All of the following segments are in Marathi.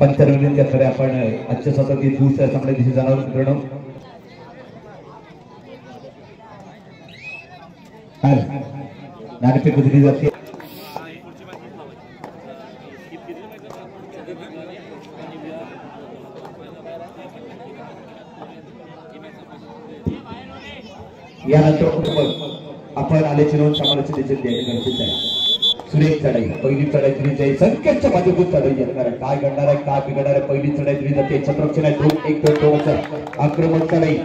पंचरविंद खरे आपण आजच्या स्वतः दुसऱ्या चांगल्या दिवशी जाणार मित्रांनो. नागरिक दिली जाते यानंतर आपण आल्याची नोंद समाजाची देखील द्यायला गरजेचं आहे. सुरेख चढाई पहिली चढाई दिली जाईल. संख्येच्या बाजूतून चढाई येणार आहे. काय घडणार आहे काय बिघडणार आहे. पहिली चढाई दिली जाते. छत्रपती आहे 2-1-2 आक्रमक चढाई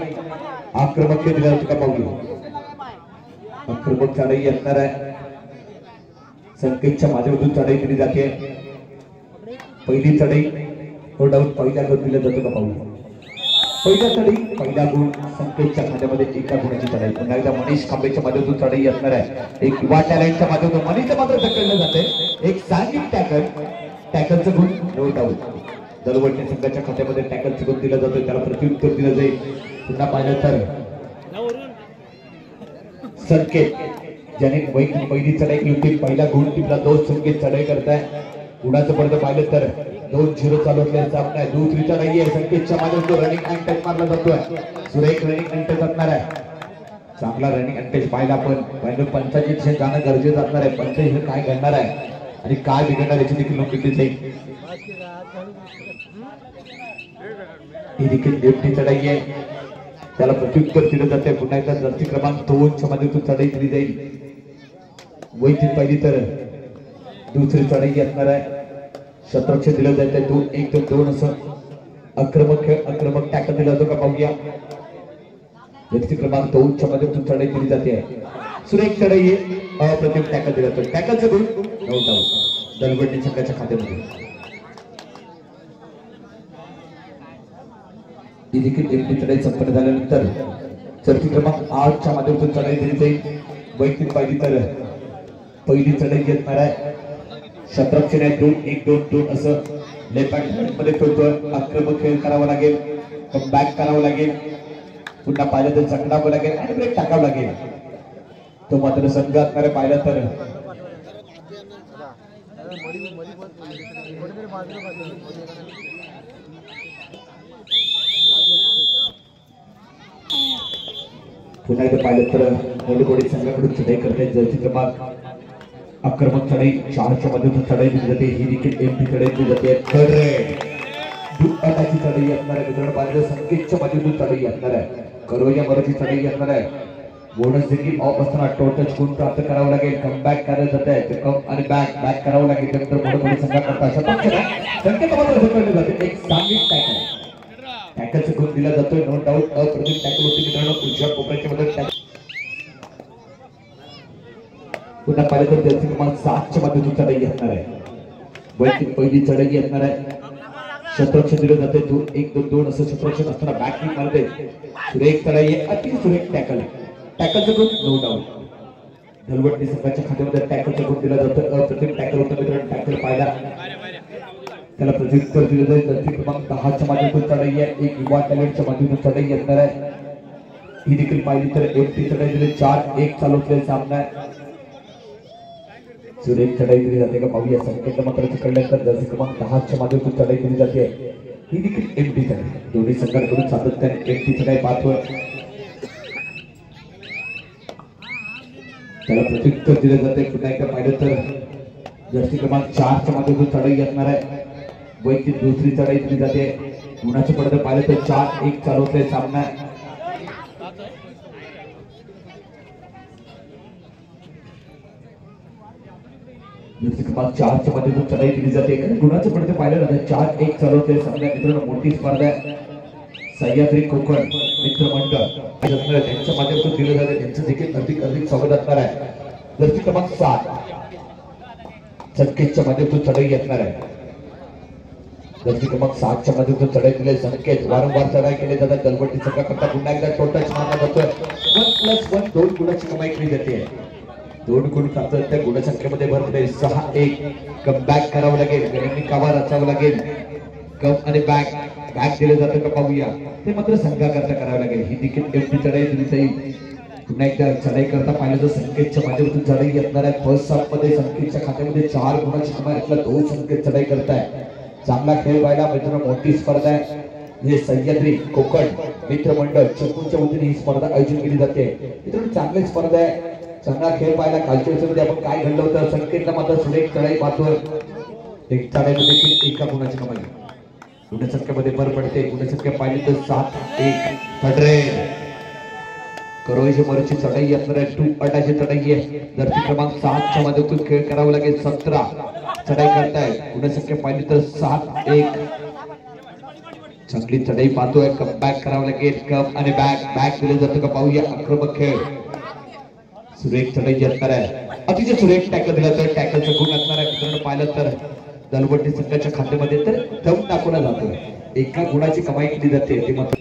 आक्रमक दिली जाते का पाहूया. आक्रमक चढाई येणार आहे. संख्येच्या बाजूतून चढाई दिली जाते. पहिली चढाई नो डाऊट पहिल्या गुण दिलं जातं का पाहूया. पहिल्या चढाई पहिला गुण संकेतच्या खात्यामध्ये एका गुणाची चढाई. पुन्हा एकदा मनीष खांबेच्या माध्यमातून चढाई असणार आहे. एक युवा टॅलेंटच्या माध्यमातून मनीषच्या मात्र ढकललं जाते. एक सॅगिंग टॅकलचं गुण नो डाऊट. दलवडणे संघाच्या खात्यामध्ये टॅकलचं गुण दिलं जातं. त्याला प्रत्युत्तर दिलं जाईल. पुन्हा पाहिलं तर संकेत ज्याने पहिली चढाई केली होती पहिला गुण टिपला. 2 संकेत चढाई करताय. गुणाचं पडतं पाहिलं तर 2-0 चालू असलेला सामना आहे. दुसरीचा नाहीये. संकेतच्या माध्यमातून रनिंग अँटच मारला जातोय. सुरेख रनिंग अँटच असणार आहे. चांगला रनिंग अँटच पाहिला आपण. पहिलं 85 जाणं गरजेचं असणार आहे. 85 काय घडणार आहे आणि काय बिघडणार याची देखील नोंद घेतली जाईल. ही देखील डेप्टी चढाई आहे. त्याला प्रत्युत्तर दिलं जाते. पुन्हा एकदा जर्सी क्रमांक 2च्या माध्यमातून चढाई दिली जाईल. वैतीत पाहिली तर दुसरी चढाई असणार आहे. शतरक्ष दिलं जाते. 2-1-2 असं आक्रमक टॅकल दिला जातो का पाहूया. जर्सी क्रमांक 2च्या माध्यमातून चढाई दिली जाते. सुरेख चढाई अप्रतिम टॅकल दिला जातो. टॅकलचं गुण नो डाऊट दलवडणे संघाच्या खात्यामध्ये. ही देखील डेप्टी चढाई संपन्न झाल्यानंतर जर्सी क्रमांक 8च्या माध्यमातून चढाई दिली जाईल. वैतीत पाहिली तर पहिली चढाई घेणार आहे. शतरक्षण 2-1-2 असं लेफ्ट हँड मध्ये खेळतोय. आक्रमक खेळ करावा लागेल. कमबॅक करावं लागेल. पुन्हा पाहिलं तर चकडावं लागेल आणि ब्रेक टाकावं लागेल. तो मात्र संघ असणारे पाहिलं तर पुन्हा एकदा पाहिलं तर मोडीकोडी संघाकडून चढाई करते. जर्सी क्रमांक आक्रमक चढाई 4च्या मध्येतून चढाई दिली जाते. ही देखील एमपी चढाई दिली जाते. दुःखाची चढाई असणार आहे. मित्रांनो पाहिलं संकेतच्या मध्येतून चढाई असणार आहे. करोया मराठी चढाई असणार आहे. बोनस देखील ऑफ असताना टोटल गुण प्राप्त करावं लागेल. कमबॅक करायला जात आहे. कम आणि बॅक करावं लागेल. त्यानंतर मोडीकोडी संघाकरता संकेत जाते. एक सांगिक टॅकलचा गुण दिला जातोय. नो डाऊट अप्रतिम टॅकल होती मित्रांनो. उजव्या कोपऱ्याच्या मध्ये पुन्हा पाहिलं तर जर्सी क्रमांक 7च्या माध्यमातून चढाई असणार आहे. वैयक्तिक पहिली चढाई असणार आहे. शतरक्ष दिलं जाते. 2-1-2 असं शतरक्ष असताना बॅटिंग मध्ये सुरेख चढाई आहे. अति सुरेख टॅकलचं गुण नो डाऊट. दलवडणे संघाच्या खात्यामध्ये टॅकलचा गुण दिला जातो. अप्रतिम टॅकल होतं मित्रांनो. टॅकल पाहिला त्याला प्रत्युत्तर दिलं जाईल. जर्सी क्रमांक 10च्या माध्यमातून चढाई आहे. एक युवा टॅलेंटच्या माध्यमातून चढाई असणार आहे. ही देखील पाहिली तर एमटी चढाई दिली. 4-1 चालू असलेला सामना आहे. सुरेख चढाई दिली जाते का पाहूया. संकेत मात्र कळल्यानंतर जर्सी क्रमांक 10च्या माध्यमातून चढाई दिली जाते. ही देखील एमटी चढाई. दोन्ही संघांकडून सातत्याने एमटी चढाई पाहतोय. त्याला प्रत्युत्तर दिलं जाते. पुन्हा एकदा पाहिलं तर जर्सी क्रमांक 4च्या माध्यमातून चढाई असणार आहे. वैयक्तिक दुसरी चढाई दिली जाते. गुणाचं पडतं पाहिलं तर 4-1 चालू असलेला सामना आहे. जर्सी क्रमांक 4च्या माध्यमातून चढाई दिली जाते. गुणाचं पडतं पाहिलं जातं. 4-1 चालू असलेला सामना मित्रांनो. मोठी स्पर्धा आहे. सह्याद्री कोकण मित्रमंडळ त्यांच्या माध्यमातून दिलं जाते. त्यांचं देखील अधिक स्वागत असणार आहे. जर्सी क्रमांक 7 संकेतच्या माध्यमातून चढाई असणार आहे. जर्सी क्रमांक 7 च्या मध्ये चढाई दिले संकेत वारंवार चढाई केले जातात दलवटी संघ करता पुन्हा एकदा टोटल मारला जातोय 1+1 2 गुणाची कमाई केली जाते 2 गुण करतात त्या गुणसंख्येमध्ये भर पडेल 6-1 कमबॅक करावं लागेल गणित कावा रचावं लागेल कम आणि बॅक दिले जातं का पाहूया ते मात्र संघाकरता करावं लागेल ही देखील एवढी चढाई दिली जाईल पुन्हा एकदा चढाई करता पाहिलं तर संकेतच्या माध्यमातून चढाई येणार आहे फर्स्ट हाफ मध्ये संकेतच्या खात्यामध्ये 4 गुणाची कमाई असला 2 संकेत चढाई करताय चांगला खेळ पाहिला मित्रांनो मोठी स्पर्धा आहे जे सह्याद्री कोकण मित्रमंडळ चिपळूणच्या वतीने ही स्पर्धा आयोजित केली जाते मित्रांनो चांगली स्पर्धा आहे चांगला खेळ पाहिला कालच्या दिवसामध्ये आपण काय घडलं होतं संकेतला मात्र सुरेख चढाई पाहतोय एक चढाईमध्ये देखील 1 गुणाची कमाई गुणसंख्येमध्ये भर पडते गुणसंख्या पाहिली तर 7-1 थर्डरे करोळीची मरची चढाई असणार आहे 2 अटाची चढाई आहे धरती क्रमांक 7 च्या माध्यमातून खेळ करावा लागेल 17 चढाई करताय गुणसंख्या पाहिली तर 7-1 चांगली चढाई पाहतोय कमबॅक करावं लागेल कम आणि बॅक दिले जातं का पाहूया आक्रमक खेळ सुरेख चढाई असणार आहे अतिशय सुरेख टॅकल दिला तर टॅकलचा गुण असणार आहे मित्रांनो पाहिलं तर दलवटी संघाच्या खात्यामध्ये तर दम दाखवला जातोय 1 गुणाची कमाई केली जाते ते मात्र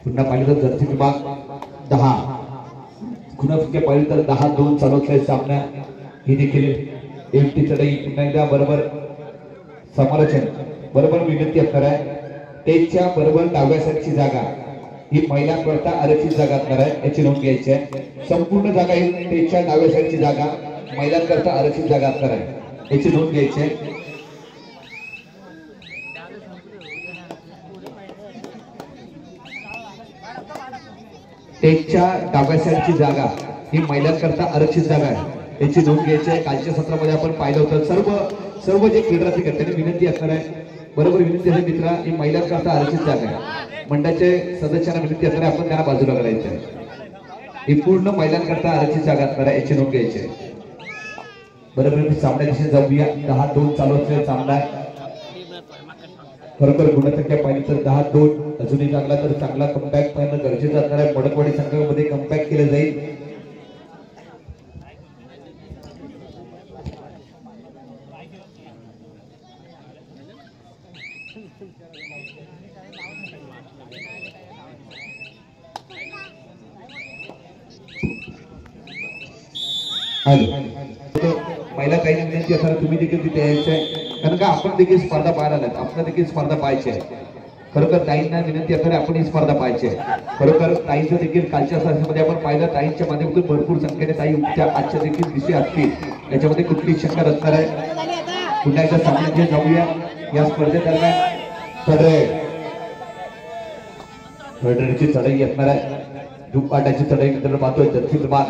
पुन्हा पाहिलं तर जर्सी क्रमांक 10 गुणसंख्या पाहिली तर 10-2 चालवतोय सामना ही देखील एकटी चढाई पुन्हा एकदा बरोबर समालोचन बरोबर विनंती असणार आहे त्याच्या बरोबर डाव्या साईडची जागा ही महिलांकरता आरक्षित जागा असणार आहे याची नोंद घ्यायची आहे संपूर्ण जागा ही त्याच्या डाव्या साईडची जागा महिलांकरता आरक्षित जागा असणार आहे याची नोंद घ्यायची आहे त्याच्या डाव्या साईडची जागा ही महिलांकरता आरक्षित जागा आहे याची नोंद घ्यायची आहे कालच्या सत्रामध्ये आपण पाहिलं होतं सर्व जे क्रीडा त्यांनी विनंती असणार आहे बरोबर विनंती आहे मित्रा ही महिलांकरता आरक्षित जागा आहे मंडळाचे सदस्यांना विनंती असणार आहे आपण त्यांना बाजूला करायचं आहे ही पूर्ण महिलांकरता आरक्षित जागा असणार आहे याची नोंद घ्यायची आहे बरोबर सामन्या दिशेने जाऊया 10-2 चालू असलेला सामना आहे खरोखर गुणसंख्या पाहिली तर 10-2 अजूनही चांगला तर चांगला कमबॅक पाहणं गरजेचं असणार आहे मडकवाडी संघामध्ये कमबॅक केलं जाईल महिला काही विनंती असणार तुम्ही देखील तिथे यायचंय कारण का आपण देखील स्पर्धा पाहायला लागत आपल्याला देखील स्पर्धा पाहायची आहे खरोखर ताईंना विनंती असणार आपण ही स्पर्धा पाहायची आहे खरोखर ताईंचं देखील कालच्या स्पर्धेमध्ये आपण पाहिलं ताईंच्या माध्यमातून भरपूर संख्येने ताई आजच्या देखील विषय असतील याच्यामध्ये कुठली शंका असणार आहे पुन्हा एकदा सामन्यात जाऊया या स्पर्धेदरम्यान थर्डरेची चढाई असणार आहे दुपाटाची चढाई मित्रांनो पाहतोय जर्सी क्रमांक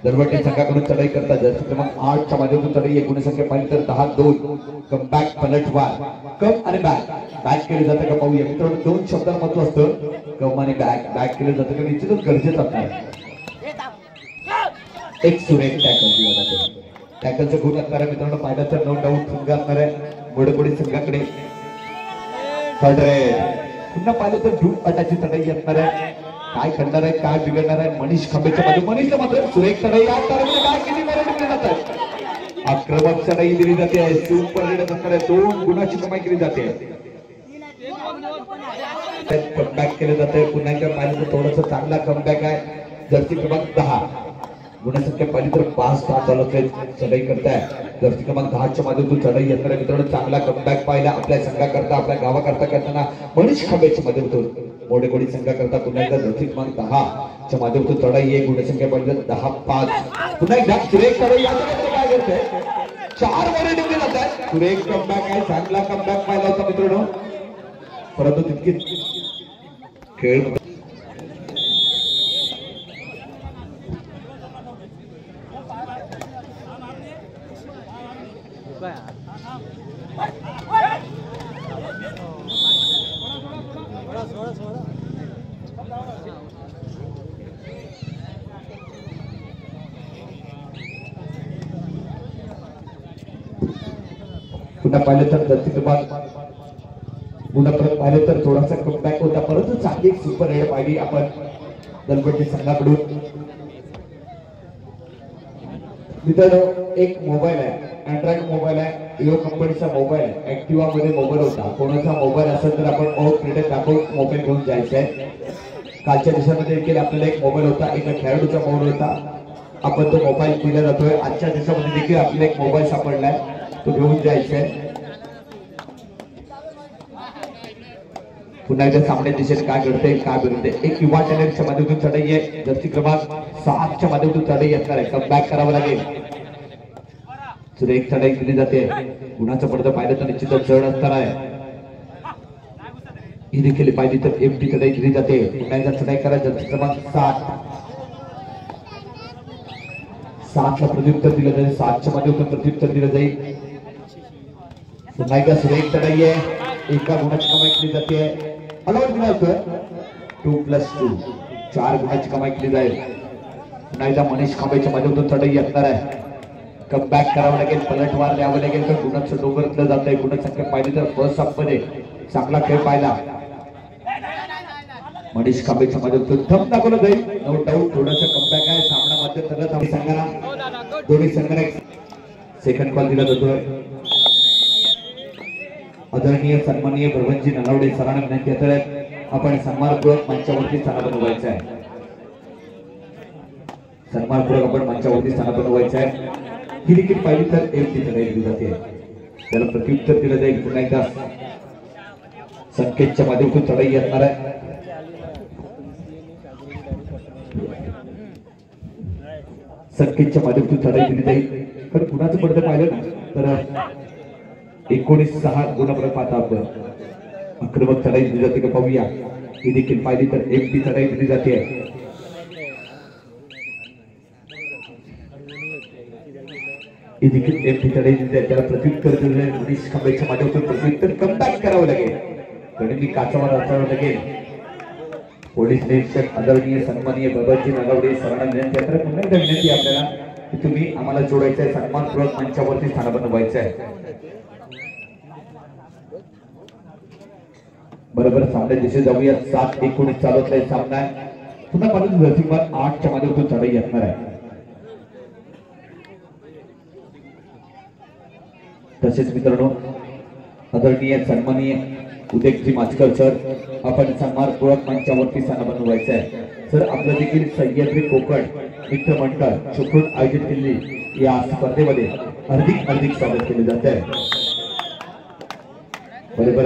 दलवटी संघाकडून चढाई करतात जर्सी क्रमांक 8 च्या माध्यमातून चढाई आहे गुणसंख्या पाहिली तर 10-2 कमबॅक पलटवार कम आणि बॅक केले जातं का पाहूया मित्रांनो 2 शब्दांत महत्व असतं कम आणि बॅक केले जातं का निश्चितच गरजेचं असणार एक सुरेख टॅकल दिला जातो टॅकलचं गुण असणार आहे मित्रांनो पाहिलं तर 9 डाऊट संघ असणार आहे मोडकोडी संघाकडे पुन्हा पाहिलं तर धूप अटाची चढाई असणार आहे काय करणार आहे काय बिघडणार आहे मनीष खांबेच्या मध्ये मनीषला मात्र सुरेख चढाई काय किती दिली जातात आक्रमक चढाई दिली जाते सुपर रेड असणार आहे 2 गुणाची कमाई केली जाते कमबॅक केलं जाते पुन्हा एकदा पाहिलं तर थोडंसं चांगला कमबॅक आहे जर्सी क्रमांक 10 गुणसंख्या पाहिली तर 5-6 चालवते चढाई करताय जर्सी क्रमांक 10 च्या माध्यमातून चढाई येणार मित्रांनो चांगला कमबॅक पाहिला आपल्या संघाकरता आपल्या गावाकरता करताना मनीष खांबेच्या माध्यमातून मोडेकोडी संघाकरता पुन्हा एकदा जर्सी क्रमांक 10 च्या माध्यमातून चढाई आहे गुणसंख्या पाहिली तर 10-5 पुन्हा एकदा सुरेख चढाई काय करते 4 वर निघले जातात सुरेख कमबॅक आहे चांगला कमबॅक पाहिला होता मित्रांनो परंतु तितकीच खेळ पुन्हा पाहिलं तर जर्सी क्रमांक पुन्हा परत पाहिलं तर थोडासा कमबॅक होता परंतु चांगली एक सुपर रेड पाहिली आपण दलवटी संघाकडून मित्रांनो एक मोबाईल आहे अँड्रॉइड मोबाईल आहे, विवो कंपनीचा मोबाईल आहे, ऍक्टिव्हा मध्ये मोबाईल होता. कोणाचा मोबाईल असेल तर आपण क्रेडिट दाखवून मोबाईल घेऊन जायचा आहे. कालच्या दिवसामध्ये देखील आपल्याला एक मोबाईल होता, एका खेळाडूचा मोबाईल होता, आपण तो मोबाईल दिला जातोय. आजच्या दिवसामध्ये देखील आपल्याला एक मोबाईल सापडलाय, तो घेऊन जायचा आहे. पुन्हा एकदा सामने दिशेने काय घडते काय बिघडते. एक युवा टॅलेंटच्या माध्यमातून चढाई आहे, जर्सी क्रमांक 7च्या माध्यमातून चढाई असणार आहे. कमबॅक करावं लागेल. सुरेख चढाई केली जाते. गुणाचं पडदं पाहिलं तर निश्चितच चढ असणार आहे. ही देखील पाहिजे तर एमटी चढाई केली जाते. पुन्हा एकदा चढाई करा. जर्सी क्रमांक 7ला प्रत्युत्तर दिलं जाईल. 7च्या माध्यमातून प्रत्युत्तर दिलं जाईल. पुन्हा एकदा सुरेख चढाई आहे. एका गुणाची कमाई केली जाते. अलॉट दिला होतं 2+2 4 गुणाची कमाई केली जाईल. पुन्हा एकदा मनीष खांबेच्या माध्यमातून चढाई असणार आहे. कमबॅक करावं लागेल, पलटवार द्यावं लागेल. तर गुणाचं डोंगरतलं जात आहे. गुणसंख्या पाहिली तर फर्स्ट हाफ मध्ये चांगला खेळ पाहिला. मनीष खांबेच्या माध्यमातून थंब दाखवलं जाईल. नो डाऊट थोडंसं कमबॅक आहे. सामना मात्र करत आम्ही संघाला दोन्ही संघाला सेकंड कॉल दिला जातोय. आदरणीय सन्माननीय प्रभंजी नलावडे सरांना विनंती आहे, आपण सन्मानपूर्वक मंचावरती स्थान बनवायचं आहे. सन्मानपूर्वक आपण मंचावरती स्थान बनवायचं आहे. ही देखील पाहिली तर एक चढाई दिली जाते. त्याला प्रत्युत्तर दिलं जाईल. पुन्हा एकदा संकेतच्या माध्यमातून चढाई असणार आहे. संकेतच्या माध्यमातून चढाई दिली जाईल. पण कुणाचं पडतं पाहिलं ना तर 19-6 गुणफलक पाहता आपण. आक्रमक चढाई दिली जाते का पाहूया. ही देखील पाहिली तर एमपी चढाई दिली जाते. ही देखील एमपी चढाई दिली जाते. त्याला प्रत्युत्तर दिले. मनीष खांबेच्या माध्यमातून प्रत्युत्तर कमबॅक करावं लागेल. गणिमी काचावर असावं लागेल. पोलीस निरीक्षक आदरणीय सन्माननीय बाबाजी नलावडे सरांना विनंती आहे, पुन्हा एकदा विनंती आपल्याला की तुम्ही आम्हाला जोडायचं आहे. सन्मानपूर्वक मंचावरती स्थान बनवायचं आहे. बरोबर सामने दिशे जाऊया. 7-19 चालवतला सामना आहे. पुन्हा पाहतो जर्सी क्रमांक 8च्या माध्यमातून चढाई असणार आहे. तसेच मित्रांनो आदरणीय सन्माननीय उदयजी माचकर सर, आपण सन्मानपूर्वक मंचावरती स्थान बनवायचं आहे. सर आपलं देखील सह्याद्री कोकण मित्रमंडळ चिपळूण आयोजित केलेली या स्पर्धेमध्ये हार्दिक स्वागत केले जात आहे. बरोबर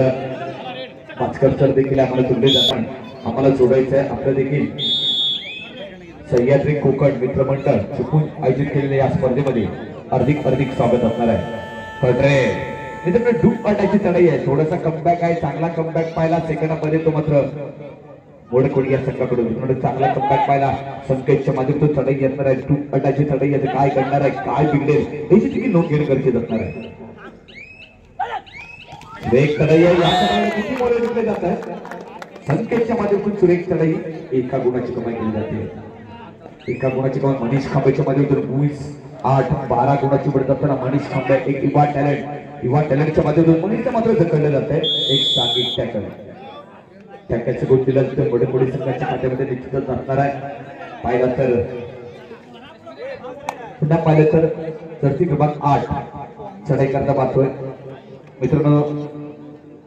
माचकर सर देखील आम्हाला जोडले जातात. आम्हाला जोडायचं आहे. आपलं देखील सह्याद्री कोकण मित्रमंडळ चिपळूण आयोजित केलेल्या या स्पर्धेमध्ये हार्दिक स्वागत असणार आहे. कळतंय मित्रांनो, डूब अटाची चढाई आहे. थोडासा कमबॅक आहे. चांगला कमबॅक पाहिला सेकंड मध्ये तो मात्र मोडकोडी या संघाकडून चांगला कमबॅक पाहिला. संकेतच्या माध्यमातून चढाई असणार आहे. डूब अटाची चढाई आहे. काय करणार आहे, काय बिघडेल याची देखील नोंद घेणं गरजेचं असणार आहे. सुरेख चढाई आहे. किती मोरे विकले जात आहे. संकेतच्या माध्यमातून सुरेख चढाई. एका गुणाची कमाई केली जाते. एका गुणाची कमाई मनीष खांबेच्या माध्यमातून 8-12 गुणाची पडत असताना मनीष खांबे एक युवा टॅलेंटच्या माध्यमातून मनीषच्या मात्र ढकललं जात आहे. एक सांघिक टॅकलचं गोल दिलं तर मोडकोडी संघाच्या खात्यामध्ये निश्चितच असणार आहे. पाहिलं तर पुन्हा पाहिलं तर जर्सी क्रमांक 8 चढाई करता पाहतोय. मित्रांनो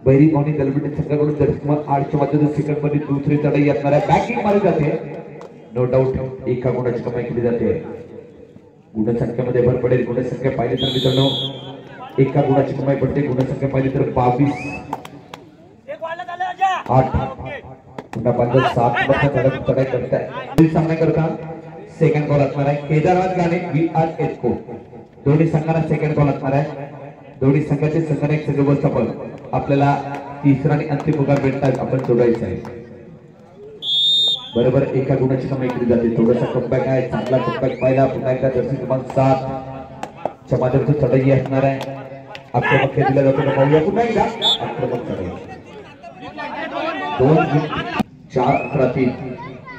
बैरी पावणी दलबडी संघाकडून जर्सी क्रमांक 8च्या माध्यमातून सेकंड मध्ये दुसरी चढाई असणार आहे. बॅकिंग मारली जाते. नो डाऊट एका गुणाची कमाई केली जाते. गुणसंख्येमध्ये भर पडेल. गुणसंख्या पाहिली तर मित्रांनो एका गुणाची कमाई पडते. गुणसंख्या पाहिली तर 22-8. पुन्हा 7 चढाई करताय. सामना करता सेकंड बॉल असणार आहे. केदारनाथ गाणे VRS को दोन्ही संघांना सेकंड बॉल असणार आहे. दोन्ही संघाचे संघाने एक व्यवस्थापन आपल्याला तिसरा आणि अंतिम पगार भेटतात आपण जोडायचं आहे. बरोबर एका गुणाची कमाई केली जाते. थोडासा कमबॅक आहे. चांगला कमबॅक पाहिला. पुन्हा एकदा जर्सी क्रमांक 7च्या माध्यमातून चढाई असणार आहे. आक्रमक दिला जातो का पाहूया. पुन्हा एकदा आक्रमक चढाई 2-4-11-3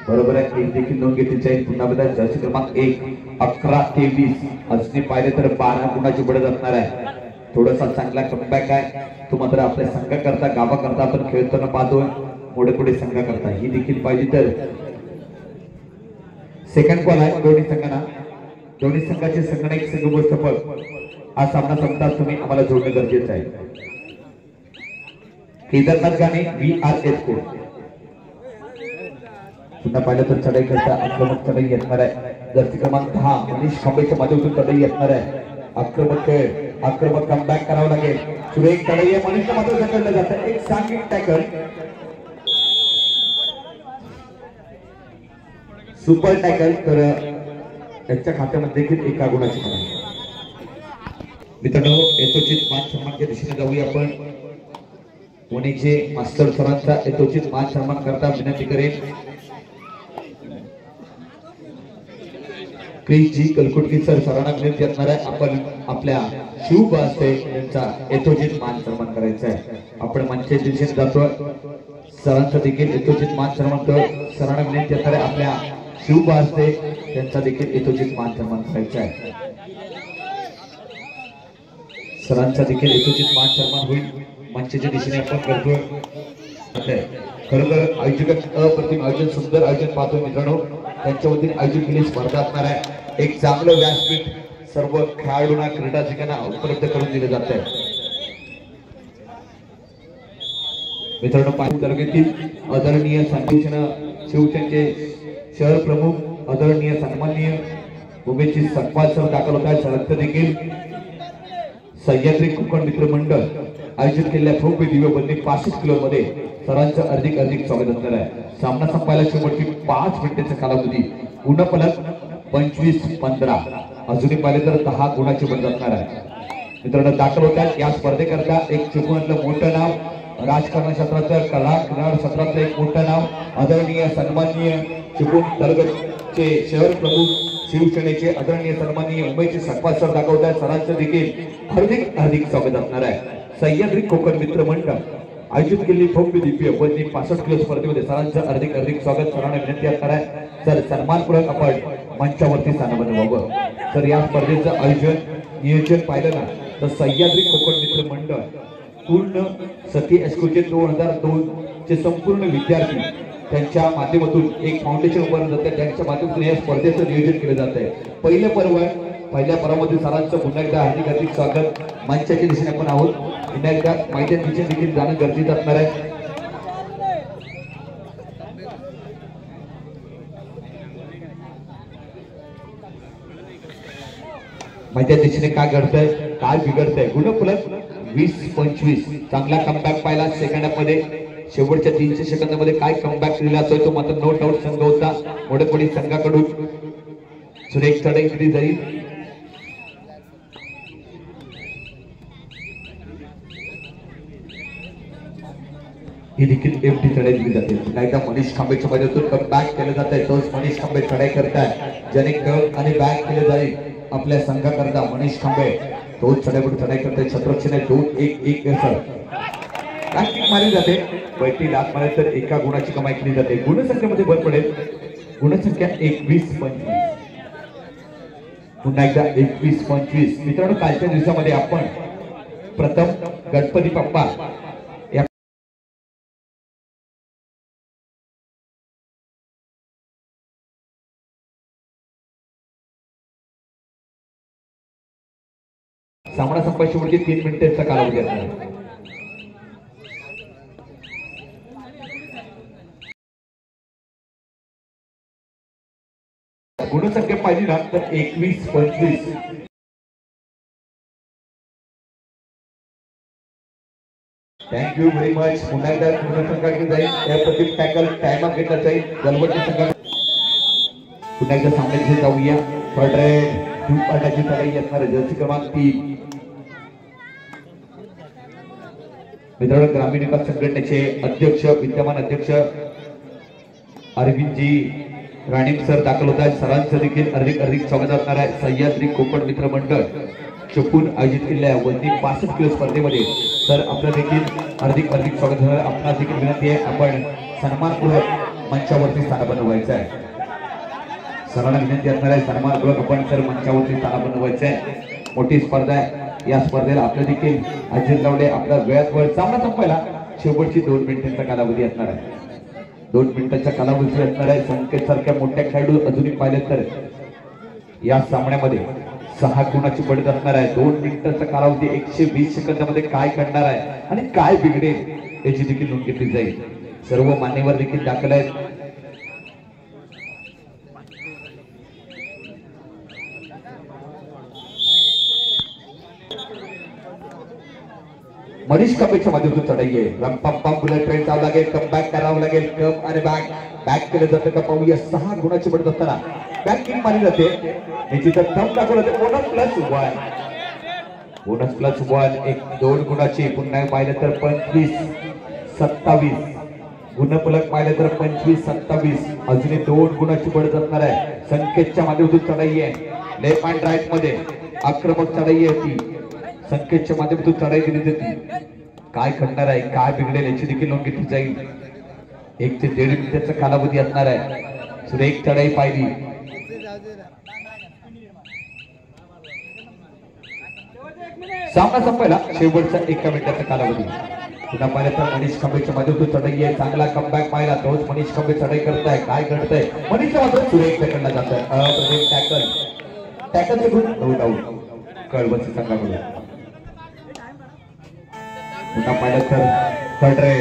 बरोबर आहे. एक देखील नोंद घेतली जाईल. पुन्हा एकदा जर्सी क्रमांक 1 11-23 असणे पाहिले तर 12 गुणाची पडत असणार आहे. थोडासा चांगला कमबॅक आहे. तो मात्र आपल्या संघाकरता गावाकरता आपण खेळताना पाहतोय. मोडकोडी संघाकरता ही देखील पाहिजे तर सेकंड बॉल आहे. दोन्ही संघांना दोन्ही संघाचे संघाने एक संघ व्यवस्थापक हा सामना संपताच तुम्ही आम्हाला जोडणं गरजेचं आहे. केदारनाथ गाणे VRS कोड पुन्हा पाहिलं तर चढाई करता आक्रमक चढाई येणार आहे. जर्सी क्रमांक 10 मनीष खांबेच्या माध्यमातून चढाई येणार आहे. आक्रमक कमबॅक करावं लागेल. सुरेख चढाई आहे. मनीषच्या माध्यमातून ढकललं जातं. एक सांघिक टॅकल सुपर टॅकल तर त्यांच्या खात्यामध्ये देखील एका गुणाची कमाई. मित्रांनो यथोचित मान सन्मानच्या दिशेने जाऊया आपण. पुणेचे मास्टर सरांचा यथोचित मान सन्मान करता विनंती करेल. क्रिश जी कलकुटकी सरांना विनंती असणार आहे. आपण आपल्या शिव असते यांचा यथोचित मान सन्मान करायचा आहे. आपण मंचाच्या दिशेने जातोय. सरांचा देखील यथोचित मान सन्मान सरांना विनंती असणार आहे. आपल्या शिव असते त्यांचा देखील यथोचित मान सन्मान करायचा आहे. सरांचा देखील यथोचित मान सन्मान होईल. मंचाच्या दिशेने आपण करतोय. खरोखर आयोजक अप्रतिम आयोजन सुंदर आयोजन पाहतोय मित्रांनो. त्यांच्या वतीने आयोजित केलेली स्पर्धा असणार आहे. एक चांगलं व्यासपीठ सर्व खेळाडूंना क्रीडाधिकाऱ्यांना उपलब्ध करून दिले जात आहे. मित्रांनो पाहिजे तालुक्यातील आदरणीय शिवसेनेचे शहर प्रमुख आदरणीय सन्माननीय उमेशजी सकपाल सर दाखल होत आहेत. सरांचं देखील सह्याद्री कोकण मित्र मंडळ आयोजित केलेल्या भव्य दिव्य बंदी 65 किलो मध्ये सरांचं अधिक स्वागत असणार आहे. सामना संपायला शेवटची 5 मिनिटांचा कालावधी. गुणफलक 25-15 अजूनही पाहिले तर 10 गुणाचे बंद असणार आहे. मित्रांनो दाखल होतात या स्पर्धेकरता एक चिपळूणचं मोठं नाव, राजकारण क्षेत्राचं क्रीडा क्षेत्रातलं एक मोठं नाव, आदरणीय सन्माननीय चिपळूण तालुक्याचे शहर प्रमुख शिवसेनेचे आदरणीय सन्माननीय उमेशजी सकपाल सर दाखवतात. सरांचं देखील हार्दिक स्वागत असणार आहे. सह्याद्री कोकण मित्र मंडळ आयोजित केलेली भव्य दिव्य बंदी 65 किलो स्पर्धेमध्ये सरांचं हार्दिक स्वागत. सरांना विनंती असणार आहे सर सन्मानपूर्वक आपण मंचावरती स्थान व्हावं. तर या स्पर्धेचं आयोजन नियोजन पाहिलं ना तर सह्याद्री कोकण मित्र मंडळ पूर्ण सती एस्कोचे 2002 चे संपूर्ण विद्यार्थी त्यांच्या माध्यमातून एक फाउंडेशन उभारलं जातं. त्यांच्या माध्यमातून या स्पर्धेचं नियोजन केलं जात आहे. पहिलं पर्व आहे. पहिल्या पर्वामध्ये सरांचं पुन्हा एकदा हार्दिक स्वागत. मंचाच्या दिशेने आपण आहोत. पुन्हा एकदा मैदान दिशेने देखील जाणं गरजेचं असणार आहे. मैदान दिशेने काय घडतंय काय बिघडतंय. गुणफलक 20-25 चांगला कमबॅक पाहिला सेकंदामध्ये. शेवटच्या 300 सेकंदामध्ये काय कमबॅक केलेला असतोय तो मात्र नो डाऊट संघ होता. मोडकवाडी संघाकडून सुरेख चढाई केली जाईल. ही देखील एमटी चढाई दिली जाते. नाहीतर मनीष खांबेच्या माध्यमातून कमबॅक केलं जात आहे. तोच मनीष खांबे चढाई करताय ज्याने कम आणि बॅक केले जाईल आपल्या संघाकरता. मनीष खांबे तोच चढाई करताय. छत्रक्षणे 2-1 मारली जाते. बैठी लात मारली तर एका गुणाची कमाई केली जाते. गुणसंख्येमध्ये भर पडेल. गुणसंख्या 21-25 पुन्हा एकदा 21-25. मित्रांनो कालच्या दिवसामध्ये आपण प्रथम गणपती बाप्पा सामना संपायची शेवटची 3 मिनिटांचा कालावधी असणार. गुणसंख्या पाहिजे ना तर 21-25. Thank you very much. पुन्हा एकदा गुणसंख्या घेतली जाईल. त्या पद्धतीने टॅकल टाइम अप घेतला जाईल. गलवटी संघ पुन्हा एकदा सामन्यात जाऊया. पाटाची चढाई असणार. जर्सी क्रमांक 3. मित्रांनो ग्रामीण विकास संघटनेचे अध्यक्ष विद्यमान अध्यक्ष अरविंदजी राणीम सर दाखल होत आहेत. सरांचं देखील हार्दिक स्वागत असणार आहे. सह्याद्री कोकण मित्र मंडळ चिपळूण आयोजित केलेल्या वरती 65 किलो स्पर्धेमध्ये सर आपलं देखील हार्दिक स्वागत होणार. आपणास देखील विनंती आहे आपण सन्मानपूर्वक मंचावरती स्थान बनवायचं आहे. सरांना विनंती असणार आहे सन्मानपूर्वक आपण सर मंचावरती स्थान बनवायचं आहे. मोठी स्पर्धा आहे. या स्पर्धेला आपलं देखील हजेरी लावले. आपला वेळात वेळ सामना संपायला शेवटची 2 मिनिटांचा कालावधी असणार आहे. 2 मिनिटांच्या कालावधी असणार आहे. संकेत सारख्या मोठ्या खेळाडू अजूनही पाहिले तर या सामन्यामध्ये 6 गुणाची पडत असणार आहे. 2 मिनिटाचा कालावधी 120 सेकंदामध्ये काय करणार आहे आणि काय बिघडेल याची देखील नोंद घेतली जाईल. सर्व मान्यवर देखील दाखल आहेत. मनीष कांबळेच्या माध्यमातून चढाई आहे. रंपम बुलेट ट्रेन चालू लागेल. कमबॅक करावं लागेल. कम आणि बॅक केलं जातं का पाहूया. 6 गुणाची पडत असताना बॅकिंग मारली जाते. याची तर थंब दाखवलं जाते. बोनस प्लस 1 एक 2 गुणाची. पुन्हा पाहिलं तर 25 27 गुणफलक पाहिलं तर 25 27 अजून 2 गुणाची पडत असणार आहे. संकेतच्या माध्यमातून चढाई आहे. लेफ्ट अँड राईट मध्ये आक्रमक चढाई आहे. ती संकेतच्या माध्यमातून चढाई दिली जाते. काय घडणार आहे काय बिघडेल याची देखील नोंद घेतली जाईल. 1 ते 1.5 मिनिटाचा कालावधी असणार आहे. सुरेख चढाई पाहिली. सामना संपायला शेवटचा 1 मिनिटाचा कालावधी. पुन्हा पाहिलं तर मनीष कांबळेच्या माध्यमातून चढाई आहे. चांगला कमबॅक पाहिला. तोच मनीष कांबळे चढाई करताय. काय घडतंय मनीषच्या माध्यमातून सुरेख पकडला जात आहे. टॅकलचे गुण नो डाऊट कळवची संघाकडून. पुन्हा पाहिलं तर कडरे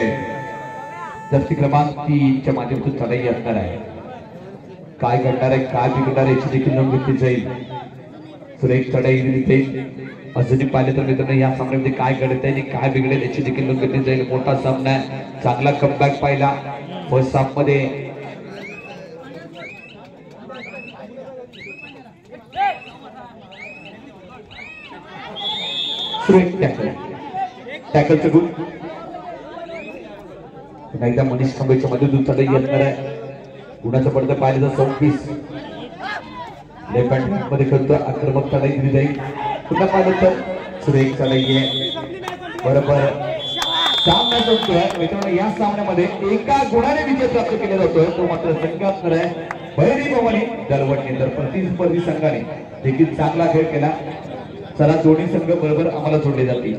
जर्सी क्रमांक 3 च्या माध्यमातून चढाई असणार आहे. काय घडणार आहे काय बिघडणार याची देखील नोंद घेतली जाईल. सुरेख चढाई दिली. अजूनही पाहिले तर मित्रांनो या सामन्यामध्ये काय घडत आहे आणि काय बिघडेल याची देखील नोंद घेतली जाईल. मोठा सामना आहे. चांगला कमबॅक पाहिला फर्स्ट हाफ मध्ये. टॅकलचं गुण. पुन्हा एकदा मनीष कांबळेच्या मधून चढाई असणार आहे. गुणाचं पडतं पाहिलं तर 26 लेफ्ट हँड मध्ये खेळतो. आक्रमक चढाई दिली जाईल. पुन्हा पाहिलं तर सुरेख चढाई आहे. बरोबर सामना संपतोय मित्रांनो. या सामन्यामध्ये 1 गुणाने विजय प्राप्त केला जातोय. तो मात्र संघ असणार आहे भैरी भवानी दलवटने. तर प्रतिस्पर्धी संघाने देखील चांगला खेळ केला. चला दोन्ही संघ बरोबर आम्हाला जोडले जातील.